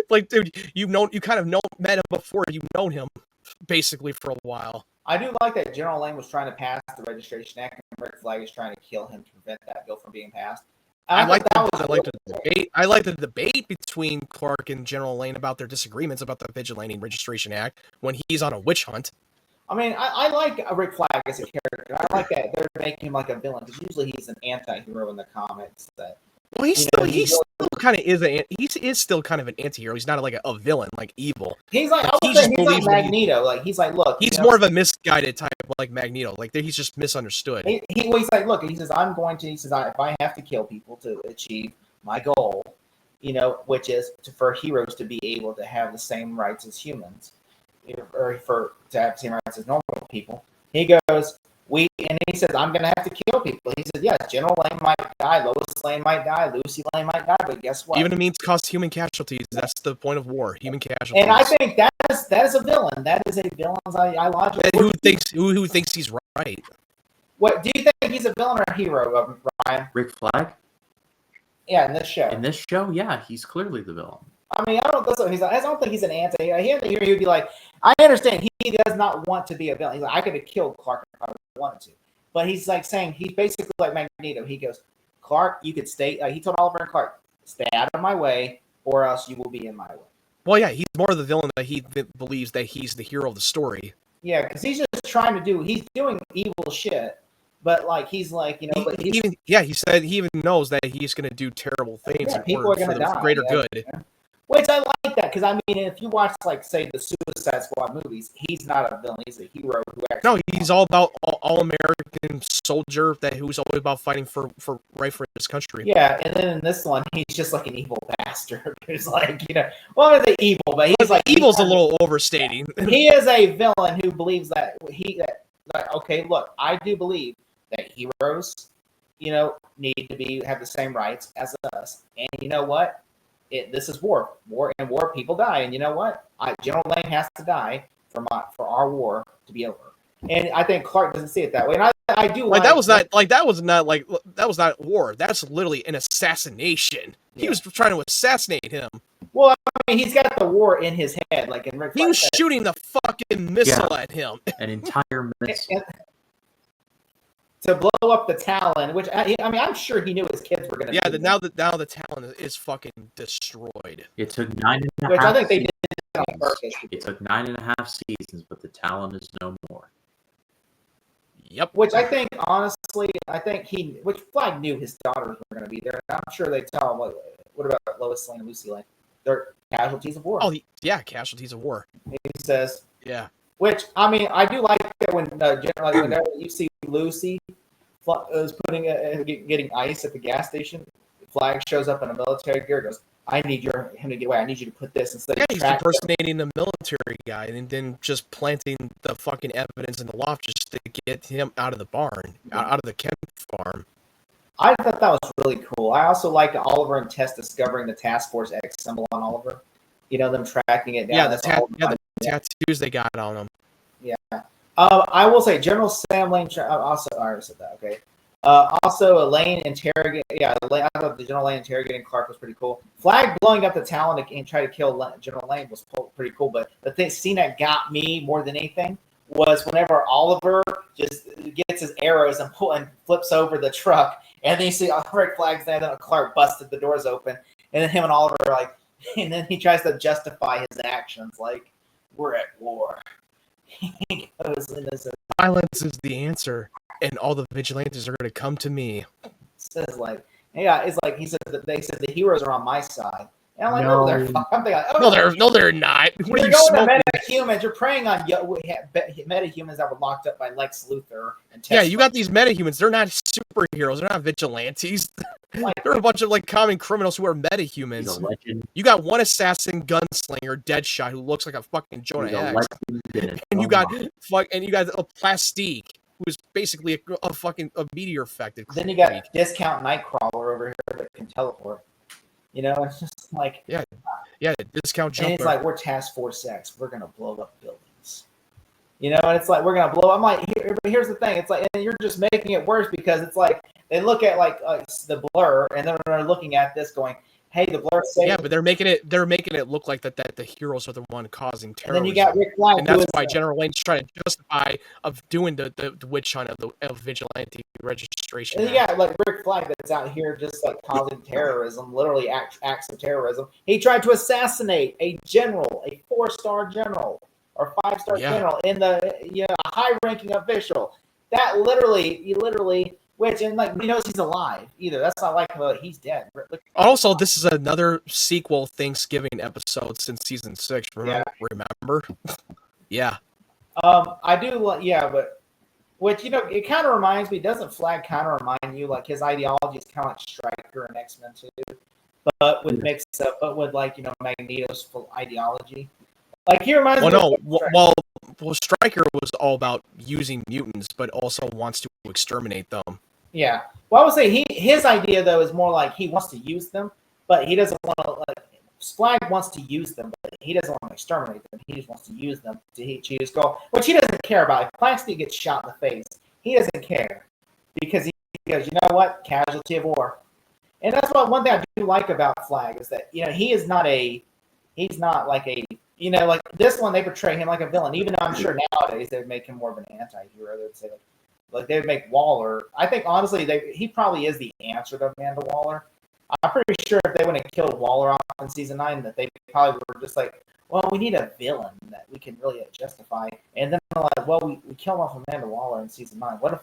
like, dude, you kind of met him before. You've known him basically for a while. I do like that General Lane was trying to pass the Registration Act, and Rick Flag is trying to kill him to prevent that bill from being passed. I like the debate. I like the debate between Clark and General Lane about their disagreements about the Vigilante Registration Act when he's on a witch hunt. I mean, I like Rick Flag as a character. I like that they're making him like a villain because usually he's an anti-hero in the comics. Well, he still kind of is still kind of an anti-hero. He's not like a villain, like evil. He's like he's like Magneto. Like he's like, look, he's more of a misguided type, like Magneto. Like he's just misunderstood. He's like, look, he says, if I have to kill people to achieve my goal, which is for heroes to be able to have the same rights as humans, or to have the same rights as normal people. He goes, and he says, I'm going to have to kill people. He says, yes, General Lane might die, Lois Lane might die, Lucy Lane might die, but guess what? Even if it means cost human casualties, that's the point of war, human casualties. And I think that is a villain. That is a villain's ideology. Who thinks he's right? What do you think he's a villain or a hero, Ryan? Rick Flag? Yeah, in this show. In this show, yeah, he's clearly the villain. I mean, I don't think he's an anti. He would be like, I understand he does not want to be a villain. He's like, I could have killed Clark if I wanted to, but he's like saying he's basically like Magneto. He goes, Clark, you could stay. He told Oliver and Clark, stay out of my way, or else you will be in my way. Well, yeah, he's more of the villain that he believes that he's the hero of the story. Yeah, because he's just trying to he's doing evil shit, but like he's like he said he even knows that he's going to do terrible things. Yeah, people are going to die. Greater good. Yeah. Which I like that because I mean, if you watch like say the Suicide Squad movies, he's not a villain; he's a hero who actually. No, he's all about all American soldier who's always about fighting for his country. Yeah, and then in this one, he's just like an evil bastard who's like well, he's evil, but he's like evil's a little overstating. He is a villain who believes that okay, look, I do believe that heroes, need to have the same rights as us, and you know what? This is war. War, people die, and you know what? General Lane has to die for our war to be over. And I think Clark doesn't see it that way. And I do like that was not war. That's literally an assassination. Yeah. He was trying to assassinate him. Well, I mean, he's got the war in his head, like in Rick. He was shooting the fucking missile at him. An entire missile. To blow up the Talon, which I mean, I'm sure he knew his kids were going to. Yeah, now the Talon is fucking destroyed. It took 9.5. Which I think they did on purpose. It took 9.5 seasons, but the Talon is no more. Yep. Which I think, honestly, which Flag knew his daughters were going to be there. I'm sure they tell him, what about Lois Lane and Lucy Lane? They're casualties of war. Oh, yeah, casualties of war. He says. Yeah. Which, I mean, I do like that whenever you see Lucy is getting ice at the gas station, Flag shows up in a military gear, goes, I need him to get away. I need you to put this instead of he's impersonating the military guy and then just planting the fucking evidence in the loft just to get him out of the barn, out of the Kemp farm. I thought that was really cool. I also like Oliver and Tess discovering the Task Force X symbol on Oliver. Them tracking it down. Yeah, the tattoos they got on them. Yeah. I will say General Sam Lane. Also, I already said that. Okay. Also, Lane interrogating. Yeah, I thought the General Lane interrogating Clark was pretty cool. Flag blowing up the Talon and try to kill General Lane was pretty cool. But the scene that got me more than anything was whenever Oliver just gets his arrows and flips over the truck, and then you see Rick Flag's there, and then Clark busted the doors open, and then him and Oliver are like, and then he tries to justify his actions like, we're at war. He goes into this. Violence is the answer, and all the vigilantes are going to come to me. Says like, yeah, it's like he said that they said the heroes are on my side. And I'm like, no, they're I'm thinking, no, they're not. What you're going to metahumans. You're preying on metahumans that were locked up by Lex Luthor and Tess. Yeah, you got these metahumans. They're not superheroes. They're not vigilantes. They're a bunch of common criminals who are metahumans. You got one assassin gunslinger, Deadshot, who looks like a fucking Jonah Hex, and you got a Plastique, who's basically a meteor affected. Then you got Discount Nightcrawler over here that can teleport. It's just like yeah, Discount Jumper. And it's like we're Task Force X. We're gonna blow up buildings. And it's like we're gonna blow. I'm like, here's the thing. It's like, and you're just making it worse because it's like they look at the blur, and then they're looking at this going, hey, the Blur saved. Yeah, but they're making it look like that the heroes are the one causing terrorism. And then you got Rick Flag, and that's why General Lane's trying to justify of doing the witch hunt of vigilante registration. And you got like Rick Flag that's out here just like causing terrorism, literally acts of terrorism. He tried to assassinate a general, a 4-star general or 5-star general in the a high-ranking official. That literally. Which, and like, he knows he's alive either. That's not like, he's dead. Also, this is another sequel Thanksgiving episode since season 6. Remember? Yeah. I do, but, which, it kind of reminds me, doesn't Flag kind of remind you, like, his ideology is kind of like Stryker and X-Men too, but with Magneto's full ideology. Like, he reminds me of Well, Stryker was all about using mutants, but also wants to exterminate them. Yeah. Well, I would say his idea, though, is more like he wants to use them, but he doesn't want to, like, Flag wants to use them, but he doesn't want to exterminate them. He just wants to use them to achieve his goal, which he doesn't care about. If Flag gets shot in the face, he doesn't care because he goes, you know what? Casualty of war. And that's one thing I do like about Flag is that, he's not like a, like this one, they portray him like a villain, even though I'm sure nowadays they'd make him more of an anti-hero. They'd say, like they'd make Waller. I think honestly, he probably is the answer to Amanda Waller. I'm pretty sure if they wouldn't have killed Waller off in season 9, that they probably were just like, well, we need a villain that we can really justify. And then they're like, well, we killed off Amanda Waller in season 9. What if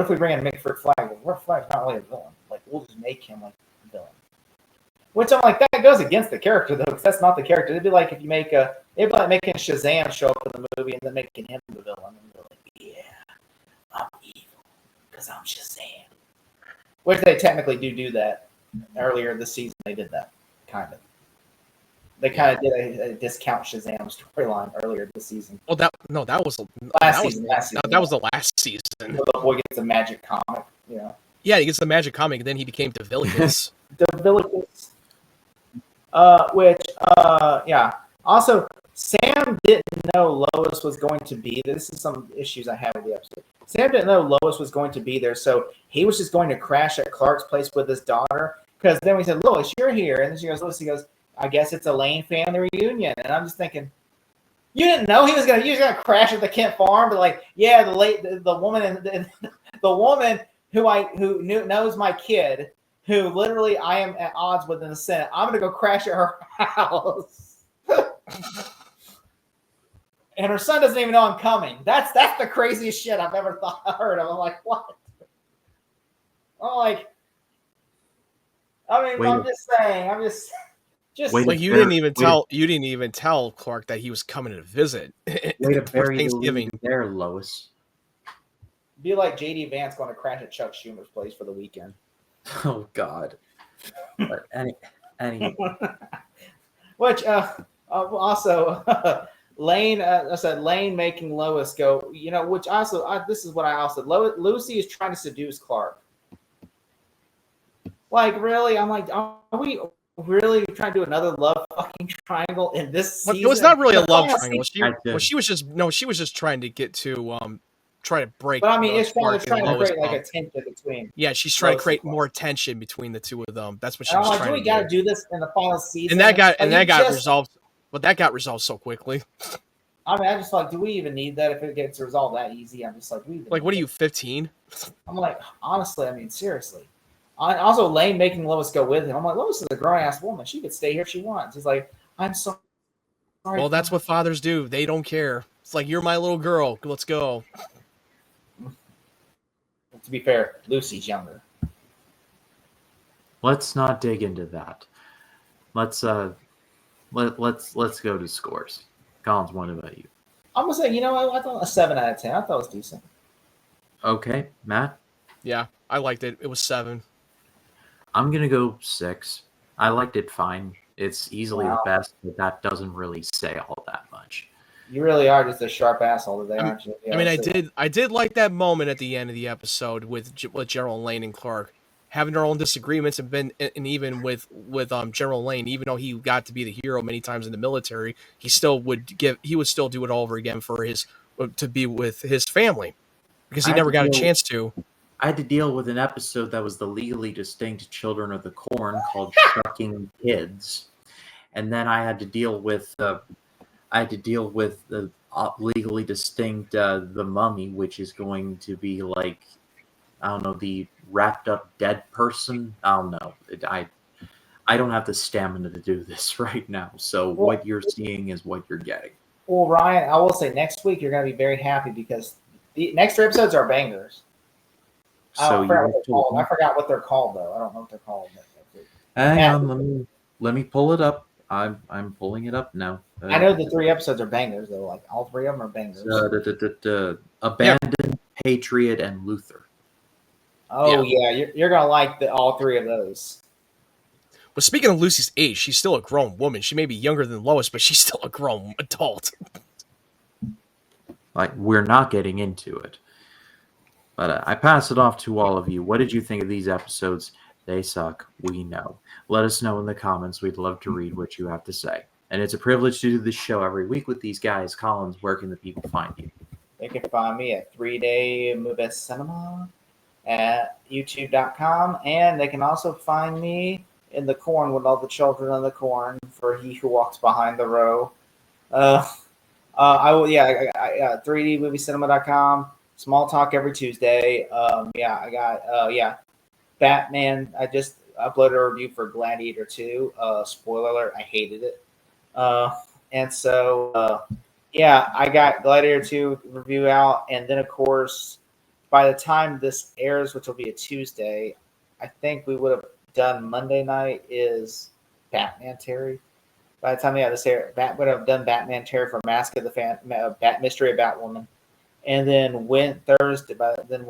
we bring in Mick Flag? Well, Rick Flag's not really a villain. Like, we'll just make him like a villain. Which I'm like, that goes against the character though, because that's not the character. It'd be like if you it'd be like making Shazam show up in the movie and then making him the villain. And you're like, yeah, I'm evil because I'm Shazam. Which they technically do that. Earlier this season, they did that, kind of. They kind of did a discount Shazam storyline earlier this season. Well, that was last season. That was the last season. The boy gets a magic comic, Yeah, he gets the magic comic, and then he became Devillicus. Devillicus. Also, Sam didn't know Lois was going to be there. This is some issues I have with the episode. Sam didn't know Lois was going to be there, so he was just going to crash at Clark's place with his daughter. Because then we said, Lois, you're here. And then she goes, Lois, he goes, I guess it's a Lane family reunion. And I'm just thinking, you didn't know he was gonna crash at the Kent farm, but like, yeah, the woman and the woman who knows my kid, who literally I am at odds with in the Senate. I'm gonna go crash at her house. And her son doesn't even know I'm coming. That's the craziest shit I've ever heard of. I'm like, what? I'm like, I mean, I'm just saying. I'm just. Like you didn't even tell Clark that he was coming to visit. Way to bury Thanksgiving there, Lois. Be like JD Vance going to crash at Chuck Schumer's place for the weekend. Oh God. But any. Which also Lane. I said Lane making Lois go. Which also this is what I also. Lucy is trying to seduce Clark. Like really, I'm like, are we really trying to do another love fucking triangle in this season? It was not really a love triangle. She was just trying to get to try to break. But I mean, it's trying to create like a tension between. Yeah, she's trying to create more tension between the two of them. That's what she was like, trying to do. We got to do this in the final season. And that got resolved. But that got resolved so quickly. I mean, I just like, do we even need that if it gets resolved that easy? I'm just like, what are you, 15? I'm like, honestly, I mean, seriously. Also, Lane making Lois go with him. I'm like, Lois is a grown-ass woman. She could stay here if she wants. He's like, I'm sorry. Well, that's what fathers do. They don't care. It's like, you're my little girl. Let's go. To be fair, Lucy's younger. Let's not dig into that. Let's go to scores. Collins, what about you? I'm gonna say, I thought a 7 out of 10. I thought it was decent. Okay, Matt. Yeah, I liked it. It was 7. I'm gonna go 6. I liked it fine. It's easily the best, but that doesn't really say all that much. You really are just a sharp asshole today, aren't you? Yeah, I did like that moment at the end of the episode with General Lane and Clark having their own disagreements, and even with General Lane, even though he got to be the hero many times in the military, he would still do it all over again to be with his family, because he never got a chance to. I had to deal with an episode that was the legally distinct Children of the Corn called Shucking Kids, and then I had to deal with the legally distinct The Mummy, which is going to be like, I don't know, the wrapped up dead person. I don't know. I don't have the stamina to do this right now. So what you're seeing is what you're getting. Well, Ryan, I will say next week you're going to be very happy because the next 3 episodes are bangers. So I forgot what they're called though. I don't know what they're called. Hang on, let me pull it up. I'm pulling it up now. I know the 3 episodes are bangers though. Like all 3 of them are bangers. Abandoned, Patriot, and Luther. Oh yeah, you're gonna like all 3 of those. But speaking of Lucy's age, she's still a grown woman. She may be younger than Lois, but she's still a grown adult. Like, we're not getting into it. But I pass it off to all of you. What did you think of these episodes? They suck. We know. Let us know in the comments. We'd love to read what you have to say. And it's a privilege to do this show every week with these guys. Collins, where can the people find you? They can find me at 3-Day Movie Cinema at youtube.com. And they can also find me in the corn with all the children of the corn for He Who Walks Behind the Row. I will, 3dmoviecinema.com. Smalltalk every Tuesday. I got Batman. I just uploaded a review for Gladiator 2. Spoiler alert, I hated it. I got Gladiator 2 review out, and then of course, by the time this airs, which will be a Tuesday, I think we would have done Monday night is Batman Terry. By the time this air, would have done Batman Terry for Mask of the Mystery of Batwoman. And then Thursday, then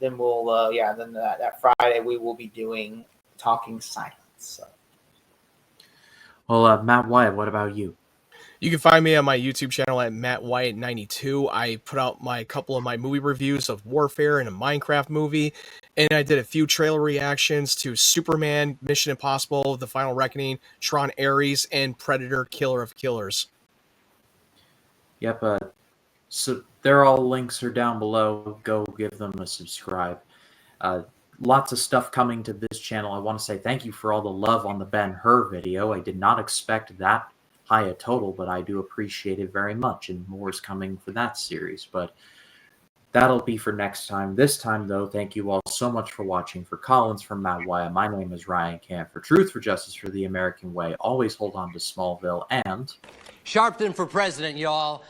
that Friday we will be doing Talking Silence. So. Well, Matt Wyatt, what about you? You can find me on my YouTube channel at MattWyatt92. I put out a couple of my movie reviews of Warfare and a Minecraft movie, and I did a few trailer reactions to Superman, Mission Impossible, The Final Reckoning, Tron Ares, and Predator: Killer of Killers. Yep. So they're all links are down below. Go give them a subscribe. Lots of stuff coming to this channel. I want to say thank you for all the love on the Ben-Hur video. I did not expect that high a total, but I do appreciate it very much, and more is coming for that series. But that'll be for next time. This time, though, thank you all so much for watching. For Collins, from Matt Wyatt, my name is Ryan Camp. For Truth, for Justice, for the American Way, always hold on to Smallville, and... Sharpton for president, y'all.